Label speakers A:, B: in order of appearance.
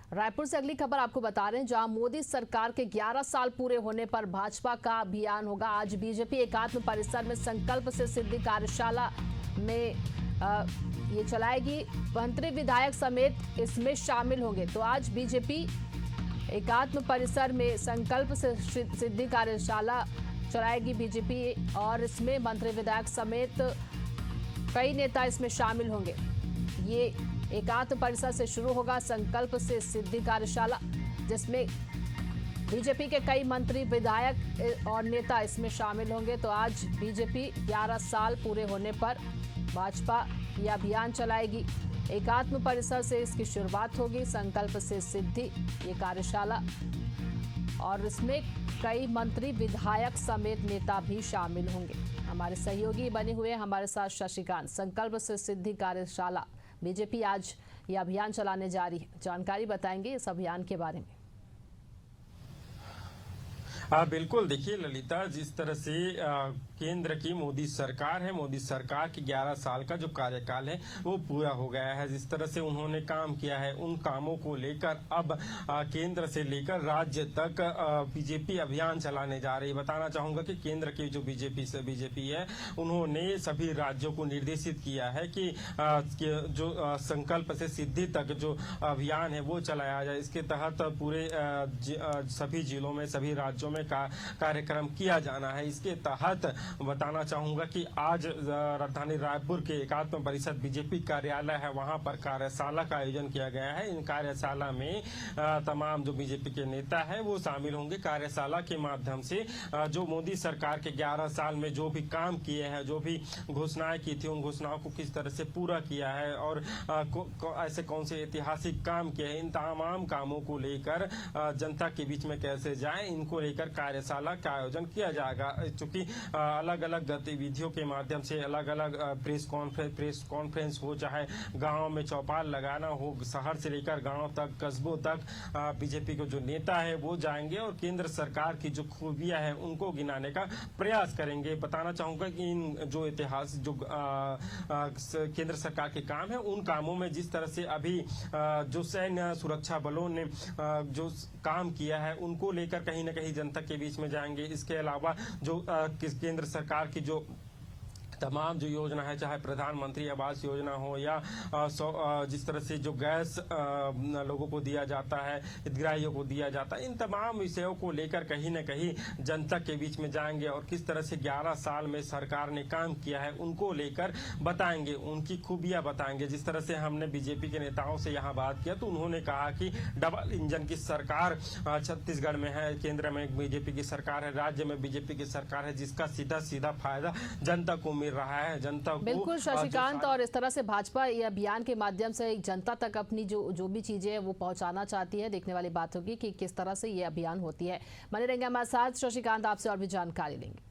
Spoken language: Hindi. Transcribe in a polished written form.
A: रायपुर से अगली खबर आपको बता रहे हैं, जहां मोदी सरकार के 11 साल पूरे होने पर भाजपा का अभियान होगा। आज बीजेपी एकात्म परिसर में संकल्प से सिद्धि कार्यशाला में ये चलाएगी। मंत्री विधायक समेत इसमें शामिल होंगे। तो आज बीजेपी एकात्म परिसर में संकल्प से सिद्धि कार्यशाला चलाएगी बीजेपी, और इसमें मंत्री विधायक समेत कई नेता इसमें शामिल होंगे। ये एकात्म परिसर से शुरू होगा संकल्प से सिद्धि कार्यशाला, जिसमें बीजेपी के कई मंत्री विधायक और नेता इसमें शामिल होंगे। तो आज बीजेपी 11 साल पूरे होने पर भाजपा यह अभियान चलाएगी। एकात्म परिसर से इसकी शुरुआत होगी, संकल्प से सिद्धि ये कार्यशाला, और इसमें कई मंत्री विधायक समेत नेता भी शामिल होंगे। हमारे सहयोगी बने हुए हमारे साथ शशिकांत। संकल्प से सिद्धि कार्यशाला बीजेपी आज यह अभियान चलाने जा रही है, जानकारी बताएंगे इस अभियान के बारे में।
B: बिल्कुल, देखिए ललिता, जिस तरह से केंद्र की मोदी सरकार है, मोदी सरकार की 11 साल का जो कार्यकाल है वो पूरा हो गया है। जिस तरह से उन्होंने काम किया है, उन कामों को लेकर अब केंद्र से लेकर राज्य तक बीजेपी अभियान चलाने जा रही है। बताना चाहूंगा कि केंद्र की जो बीजेपी है, उन्होंने सभी राज्यों को निर्देशित किया है कि जो संकल्प से सिद्धि तक जो अभियान है वो चलाया जाए। इसके तहत पूरे सभी जिलों में, सभी राज्यों में कार्यक्रम किया जाना है। इसके तहत बताना चाहूंगा कि आज राजधानी रायपुर के एकात्म परिषद बीजेपी कार्यालय है, वहां पर कार्यशाला का आयोजन किया गया है। इन कार्यशाला में तमाम जो बीजेपी के नेता है वो शामिल होंगे। कार्यशाला के माध्यम से जो मोदी सरकार के 11 साल में जो भी काम किए हैं, जो भी घोषणाएं की थी, उन घोषणाओं को किस तरह से पूरा किया है और ऐसे कौन से ऐतिहासिक काम किए हैं, इन तमाम कामों को लेकर जनता के बीच में कैसे जाए, इनको लेकर कार्यशाला का आयोजन किया जाएगा। चूंकि अलग अलग गतिविधियों के माध्यम से अलग अलग प्रेस कॉन्फ्रेंस हो, चाहे गांव में चौपाल लगाना हो, शहर से लेकर गांव तक, कस्बों तक बीजेपी को जो नेता है वो जाएंगे और केंद्र सरकार की जो खूबियां हैं उनको गिनाने का प्रयास करेंगे। बताना चाहूंगा कि इन जो इतिहास जो केंद्र सरकार के काम है, उन कामों में जिस तरह से अभी जो सैन्य सुरक्षा बलों ने जो काम किया है उनको लेकर कहीं न कहीं जनता के बीच में जाएंगे। इसके अलावा जो केंद्र सरकार की जो तमाम जो योजना है, चाहे प्रधानमंत्री आवास योजना हो या जिस तरह से जो गैस लोगों को दिया जाता है, हितग्राहियों को दिया जाता है, इन तमाम विषयों को लेकर कहीं न कहीं जनता के बीच में जाएंगे और किस तरह से 11 साल में सरकार ने काम किया है उनको लेकर बताएंगे, उनकी खूबियां बताएंगे। जिस तरह से हमने बीजेपी के नेताओं से यहाँ बात किया तो उन्होंने कहा कि डबल इंजन की सरकार छत्तीसगढ़ में है, केंद्र में बीजेपी की सरकार है, राज्य में बीजेपी की सरकार है, जिसका सीधा फायदा जनता को रहा है, जनता को।
A: बिल्कुल शशिकांत, और इस तरह से भाजपा ये अभियान के माध्यम से जनता तक अपनी जो भी चीजें हैं वो पहुंचाना चाहती है। देखने वाली बात होगी कि किस तरह से ये अभियान होती है। बने रहेंगे हमारे साथ शशिकांत, आपसे और भी जानकारी लेंगे।